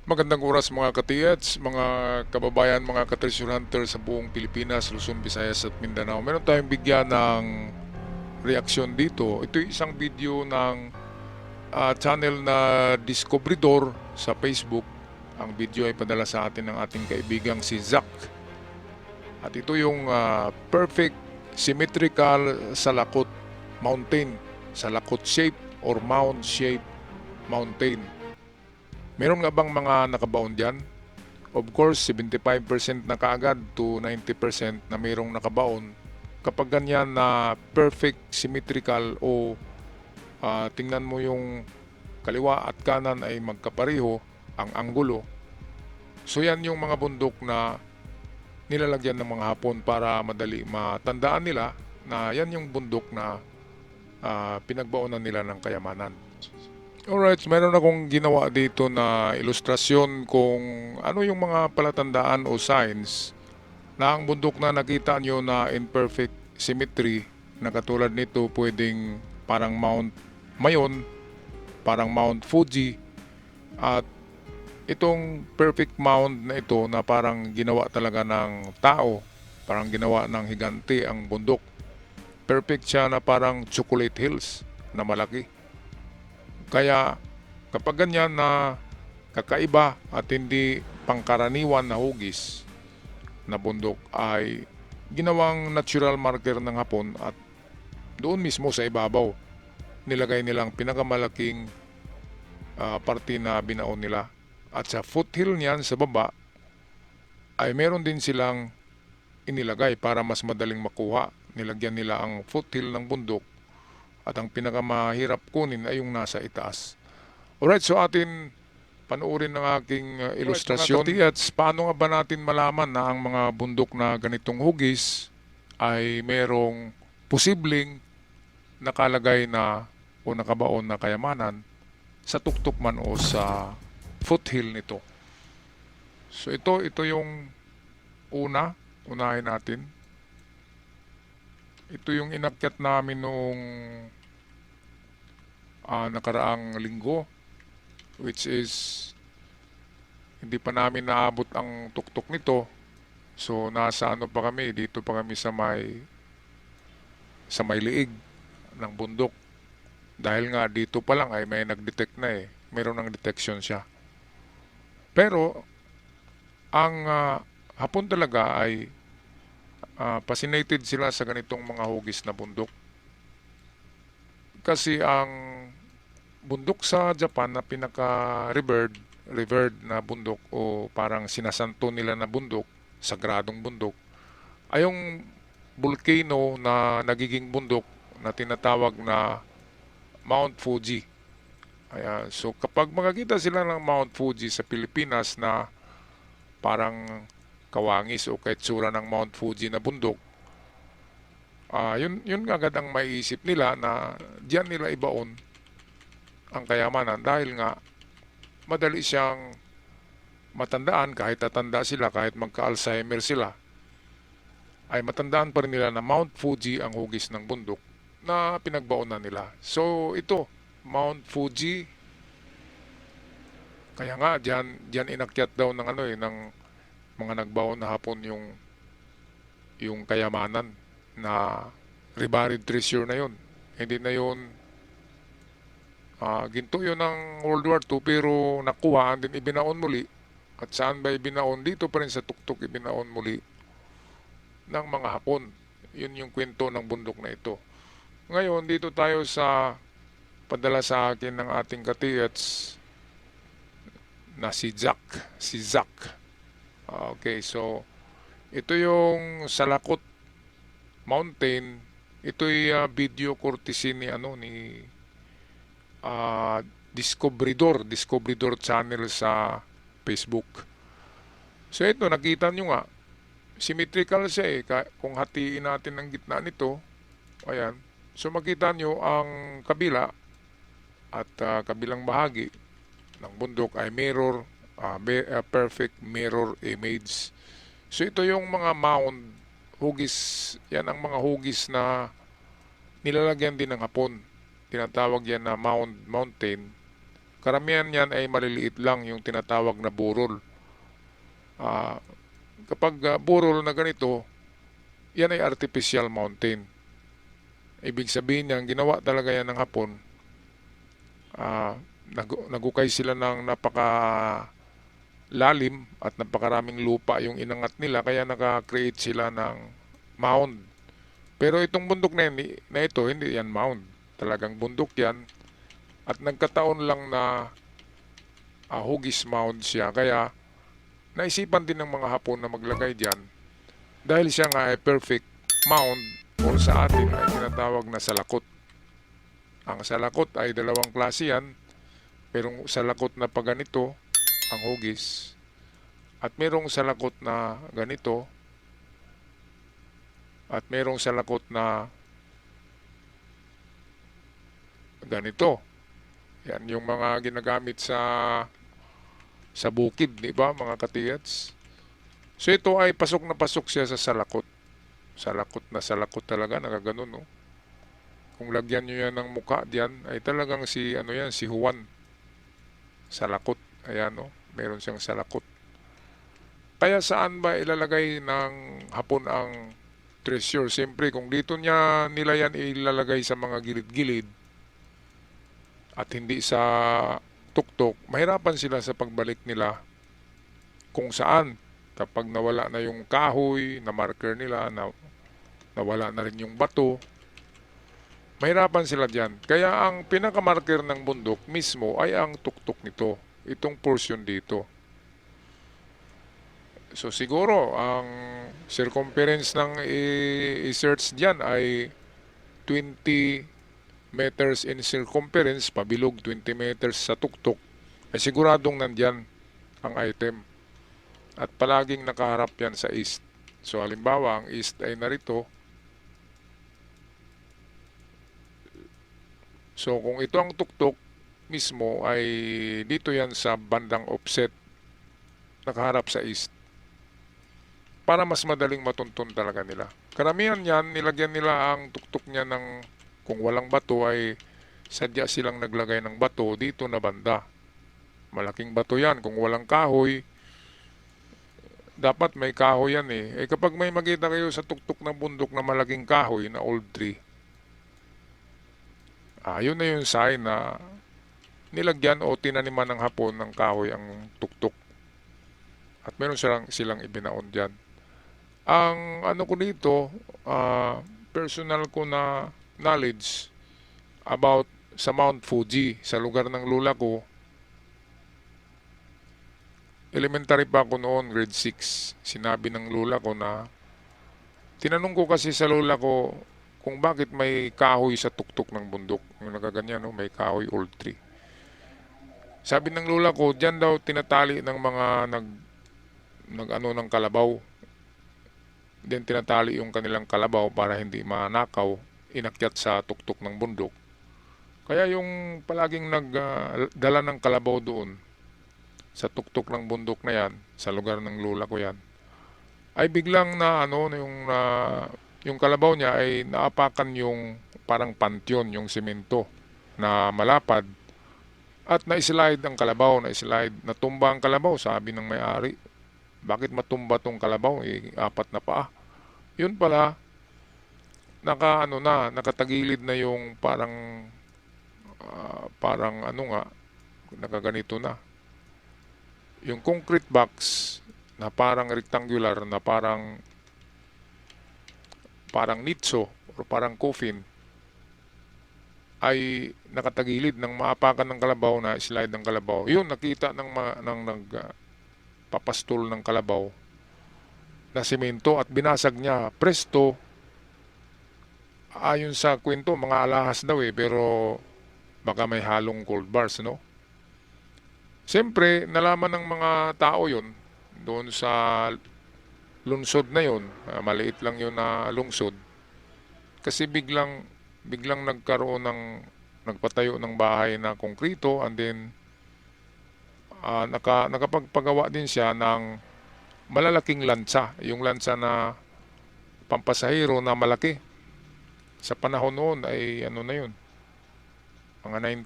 Magandang oras mga katiyats, mga kababayan, mga ka-treasure hunter sa buong Pilipinas, Luzon, Visayas at Mindanao. Meron tayong bigyan ng reaksyon dito. Ito yung isang video ng channel na Discobridor sa Facebook. Ang video ay padala sa atin ng ating kaibigang si Zack. At ito yung perfect symmetrical salakot mountain, salakot shape or mound shape mountain. Meron nga bang mga nakabaon dyan? Of course, 75% na kaagad to 90% na mayroong nakabaon. Kapag ganyan na perfect symmetrical o tingnan mo yung kaliwa at kanan ay magkapareho ang anggulo. So yan yung mga bundok na nilalagyan ng mga Hapon para madali matandaan nila na yan yung bundok na pinagbaunan nila ng kayamanan. Alright, meron akong ginawa dito na ilustrasyon kung ano yung mga palatandaan o signs na ang bundok na nakita nyo na in perfect symmetry na katulad nito pwedeng parang Mount Mayon, parang Mount Fuji at itong perfect mound na ito na parang ginawa talaga ng tao, parang ginawa ng higante ang bundok. Perfect siya na parang chocolate hills na malaki. Kaya kapag ganyan na kakaiba at hindi pangkaraniwan na hugis na bundok ay ginawang natural marker ng Hapon at doon mismo sa ibabaw nilagay nilang pinakamalaking parte na binaon nila. At sa foothill niyan sa baba ay meron din silang inilagay para mas madaling makuha. Nilagyan nila ang foothill ng bundok at ang pinakamahirap kunin ay yung nasa itaas. Alright, so atin panuorin ng aking ilustrasyon. Alright, paano nga ba natin malaman na ang mga bundok na ganitong hugis ay merong posibleng nakalagay na o nakabaon na kayamanan sa tuktok man o sa foothill nito. So ito yung unahin natin. Ito yung inakyat namin nung nakaraang linggo, which is hindi pa namin naabot ang tuktok nito. So nasa ano pa kami, dito pa kami sa may liig ng bundok. Dahil nga dito pa lang ay may nag-detect na mayroon ng detection siya. Pero ang Hapon talaga ay fascinated sila sa ganitong mga hugis na bundok. Kasi ang bundok sa Japan na revered na bundok o parang sinasanto nila na bundok, sagradong bundok, ay yung volcano na nagiging bundok na tinatawag na Mount Fuji. Ayan. So kapag makakita sila ng Mount Fuji sa Pilipinas na parang kawangis o kaitsura ng Mount Fuji na bundok, yun agad ang maiisip nila na diyan nila ibaon ang kayamanan dahil nga madali siyang matandaan kahit tatanda sila, kahit magka-Alzheimer sila, ay matandaan pa rin nila na Mount Fuji ang hugis ng bundok na pinagbaonan nila. So ito, Mount Fuji, kaya nga diyan inakyat daw ng ng mga nagbaon na Hapon yung kayamanan na reburied treasure na yun. Hindi na yun ginto yun ng World War II pero nakuha din ibinaon muli. At saan ba ibinaon? Dito pa rin sa tuktok ibinaon muli ng mga Hapon. Yun yung kwento ng bundok na ito. Ngayon, dito tayo sa padala sa akin ng ating katiyats na si Zack. Si Zack. Okay, so ito yung Salakot Mountain. Ito'y video courtesy ni Discobridor channel sa Facebook. So ito, nakita nyo nga, symmetrical siya kung hatiin natin ang gitna nito, ayan. So makita nyo ang kabila at kabilang bahagi ng bundok ay mirror, perfect mirror image. So ito yung mga mound, hugis, yan ang mga hugis na nilalagyan din ng Hapon. Tinatawag yan na mountain Karamihan yan ay maliliit lang, yung tinatawag na burol. Ah, kapag burol na ganito, yan ay artificial mountain. Ibig sabihin niyan, ginawa talaga yan ng Hapon. Nagukay sila ng napaka lalim at napakaraming lupa yung inangat nila, kaya naka-create sila ng mound. Pero itong bundok na ito, hindi yan mound. Talagang bundok yan. At nagkataon lang na hugis mound siya. Kaya naisipan din ng mga Hapon na maglagay dyan. Dahil siya nga ay perfect mound or sa atin ay tinatawag na salakot. Ang salakot ay dalawang klase yan. Merong salakot na paganito, ang hugis. At merong salakot na ganito. At merong salakot na ganito. Yan yung mga ginagamit sa bukid, di ba, mga katiyats? So ito ay pasok na pasok siya sa salakot. Salakot na salakot talaga, nakaganon, no? Kung lagyan nyo yan ng muka diyan, ay talagang si Juan. Salakot. Ayan, no? Meron siyang salakot. Kaya saan ba ilalagay ng Hapon ang treasure? Siyempre, kung dito nila yan ilalagay sa mga gilid-gilid at hindi sa tuktok, mahirapan sila sa pagbalik nila kung saan. Kapag nawala na yung kahoy na marker nila, nawala na rin yung bato, mahirapan sila dyan. Kaya ang pinakamarker ng bundok mismo ay ang tuktok nito. Itong portion dito. So siguro ang circumference ng i-search dyan ay 20 meters in circumference, pabilog 20 meters sa tuktok, ay siguradong nandyan ang item. At palaging nakaharap yan sa east. So halimbawa, ang east ay narito. So kung ito ang tuktok mismo ay dito yan sa bandang offset, nakaharap sa east. Para mas madaling matuntun talaga nila. Karamihan yan, nilagyan nila ang tuktok niya ng, kung walang bato ay sadya silang naglagay ng bato dito na banda. Malaking bato yan. Kung walang kahoy, dapat may kahoy yan eh. Kapag may makita kayo sa tuktok ng bundok na malaking kahoy na old tree, yun na yung sign na nilagyan o tinaniman ng Hapon ng kahoy ang tuktok. At meron silang ibinaon dyan. Ang ano ko dito, personal ko na knowledge about sa Mount Fuji, sa lugar ng lula ko, elementary pa ako noon, grade 6. Sinabi ng lula ko na, tinanong ko kasi sa lula ko kung bakit may kahoy sa tuktok ng bundok. Yung nagaganyan, no? May kahoy old tree. Sabi ng lula ko, dyan daw tinatali ng mga ng kalabaw. Then tinatali yung kanilang kalabaw para hindi manakaw, inakyat sa tuktok ng bundok. Kaya yung palaging nagdala ng kalabaw doon, sa tuktok ng bundok na yan, sa lugar ng lula ko yan, ay biglang yung kalabaw niya ay naapakan yung parang pantyon, yung simento na malapad, at na-slide ang kalabaw, natumba ang kalabaw, sabi ng may-ari. Bakit matumba tong kalabaw? Apat na paa. Yun pala, nakatagilid na yung parang nakaganito na. Yung concrete box na parang rectangular, na parang nitso o parang coffin, ay nakatagilid ng maapakan ng kalabaw, na slide ng kalabaw. Yun, nakita ng papastol ng kalabaw na simento at binasag niya. Presto, ayon sa kwento, mga alahas daw pero baka may halong gold bars, no? Siyempre, nalaman ng mga tao yun doon sa lungsod na yun. Maliit lang yun na lungsod. Kasi biglang nagpatayo ng bahay na konkrito, and then nakapagpagawa din siya ng malalaking lansa. Yung lansa na pampasahero na malaki. Sa panahon noon ay na yun. Mga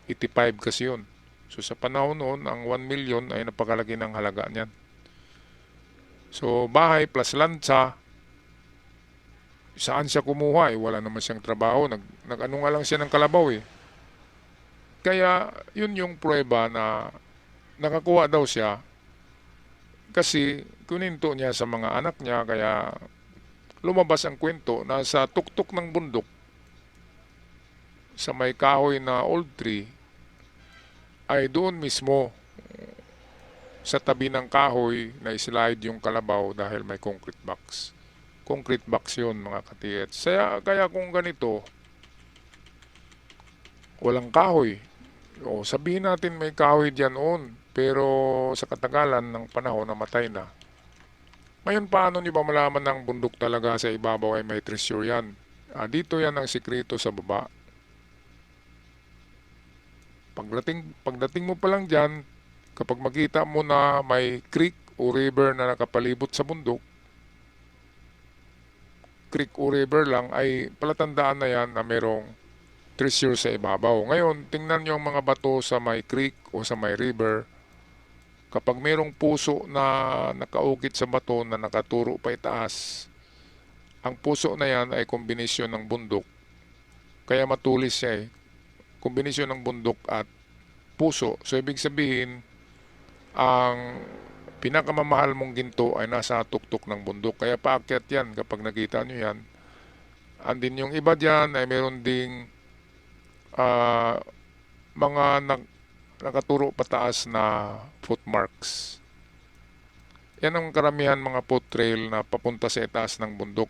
1985 kasi yun. So sa panahon noon, ang 1 million ay napakalaki ng halaga niyan. So bahay plus lansa, saan siya kumuha? Wala naman siyang trabaho. Nag-ano nga lang siya ng kalabaw eh. Kaya yun yung pruweba na nakakuha daw siya kasi kuninto niya sa mga anak niya, kaya lumabas ang kwento na sa tuktok ng bundok sa may kahoy na old tree ay doon mismo sa tabi ng kahoy na slide yung kalabaw dahil may concrete box. Concrete box yun mga katiyets. Kaya kung ganito, walang kahoy. O sabihin natin may kahoy diyan noon, pero sa katagalan ng panahon namatay na. Ngayon paano niyo ba malaman ng bundok talaga sa ibabaw ay may treasure yan? Dito yan ang sikreto sa baba. Pagdating mo pa lang dyan, kapag makita mo na may creek o river na nakapalibot sa bundok, creek o river lang ay palatandaan na yan na merong treasure sa ibabaw. Ngayon, tingnan nyo ang mga bato sa may creek o sa may river. Kapag merong puso na nakaukit sa bato na nakaturo pa itaas, ang puso na yan ay kombinasyon ng bundok. Kaya matulis siya eh. Kombinasyon ng bundok at puso. So ibig sabihin, ang pinakamamahal mong ginto ay nasa tuktok ng bundok. Kaya paakyat yan kapag nakita nyo yan. Andin yung iba dyan ay meron ding mga nakaturo pataas na footmarks. Yan ang karamihan mga foot trail na papunta sa itaas ng bundok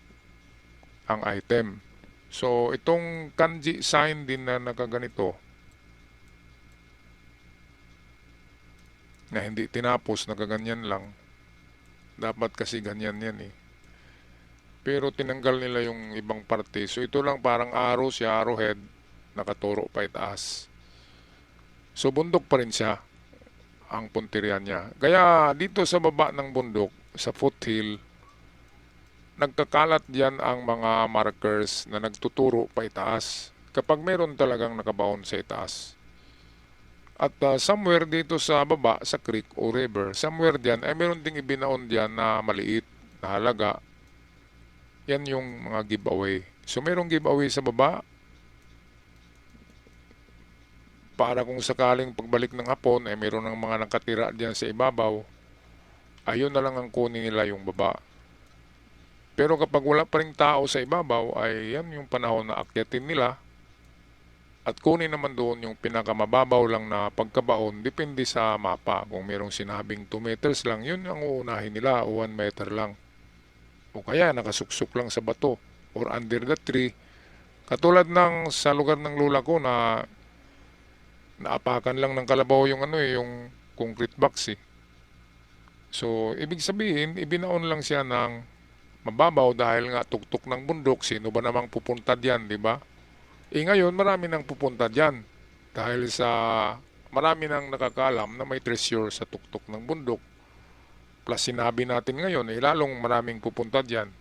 ang item. So itong kanji sign din na nakaganito na hindi tinapos, nakaganyan lang. Dapat kasi ganyan yan eh. Pero tinanggal nila yung ibang parte. So ito lang parang arrow siya, arrowhead, nakaturo pa itaas. So bundok pa rin siya ang punterian niya. Kaya dito sa baba ng bundok, sa foothill, nagkakalat diyan ang mga markers na nagtuturo pa itaas kapag meron talagang nakabaon sa itaas. At somewhere dito sa baba, sa creek o river, somewhere diyan ay meron ding ibinaon diyan na maliit na halaga. Yan yung mga giveaway. So merong giveaway sa baba para kung sakaling pagbalik ng hapon ay meron ng mga nakatira diyan sa ibabaw, ayun na lang ang kunin nila yung baba. Pero kapag wala pa ring tao sa ibabaw, ay yan yung panahon na akyatin nila at kunin naman doon yung pinakamababaw lang na pagkabaon, depende sa mapa. Kung merong sinabing 2 meters lang, yun ang uunahin nila o 1 meter lang. O kaya nakasuksok lang sa bato or under the tree. Katulad ng sa lugar ng lula ko na naapakan lang ng kalabaw yung yung concrete box eh. So, ibig sabihin, ibinaon lang siya ng mababaw dahil nga tuktok ng bundok, sino ba namang pupunta diyan, di ba? Ngayon marami nang pupunta diyan dahil sa marami nang nakakalam na may treasure sa tuktok ng bundok. Plus sinabi natin ngayon, lalong maraming pupunta diyan.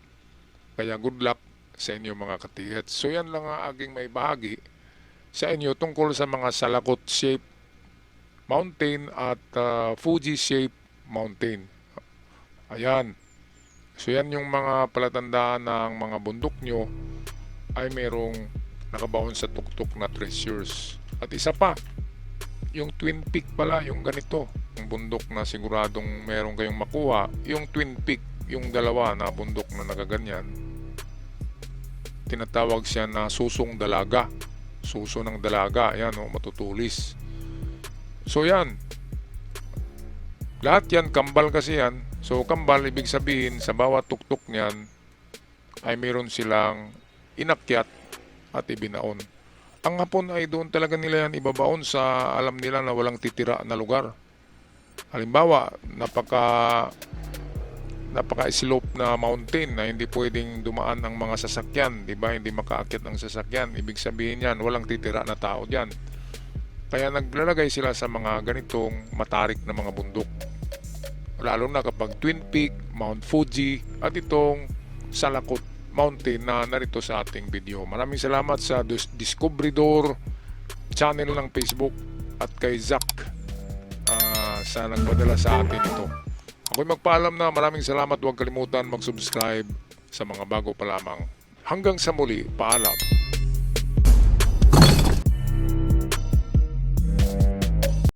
Kaya good luck sa inyo mga katihets. So yan lang ang aking may bahagi sa inyo tungkol sa mga salakot shape mountain at Fuji shape mountain. Ayan. So yan yung mga palatandaan ng mga bundok nyo ay merong nakabaon sa tuktok na treasures. At isa pa, yung Twin Peak pala, yung ganito, yung bundok na siguradong meron kayong makuha, yung Twin Peak, yung dalawa na bundok na nagaganyan, tinatawag siya na susong dalaga. Suso ng dalaga, yan matutulis. So yan, lahat yan, kambal kasi yan. So kambal, ibig sabihin, sa bawat tuktok niyan, ay meron silang inakyat at ibinaon. Ang hapon ay doon talaga nila yan ibabaon sa alam nila na walang titira na lugar. Halimbawa, napaka-slope na mountain na hindi pwedeng dumaan ang mga sasakyan, di ba? Hindi makaakyat ang sasakyan. Ibig sabihin yan, walang titira na tao diyan. Kaya naglalagay sila sa mga ganitong matarik na mga bundok. Lalo na kapag Twin Peak, Mount Fuji, at itong Salakot Mountain na narito sa ating video. Maraming salamat sa Discobridor channel ng Facebook at kay Zack sa nagpadala sa atin ito. Ako'y magpaalam na, maraming salamat. Huwag kalimutan mag-subscribe sa mga bago pa lamang. Hanggang sa muli, paalam.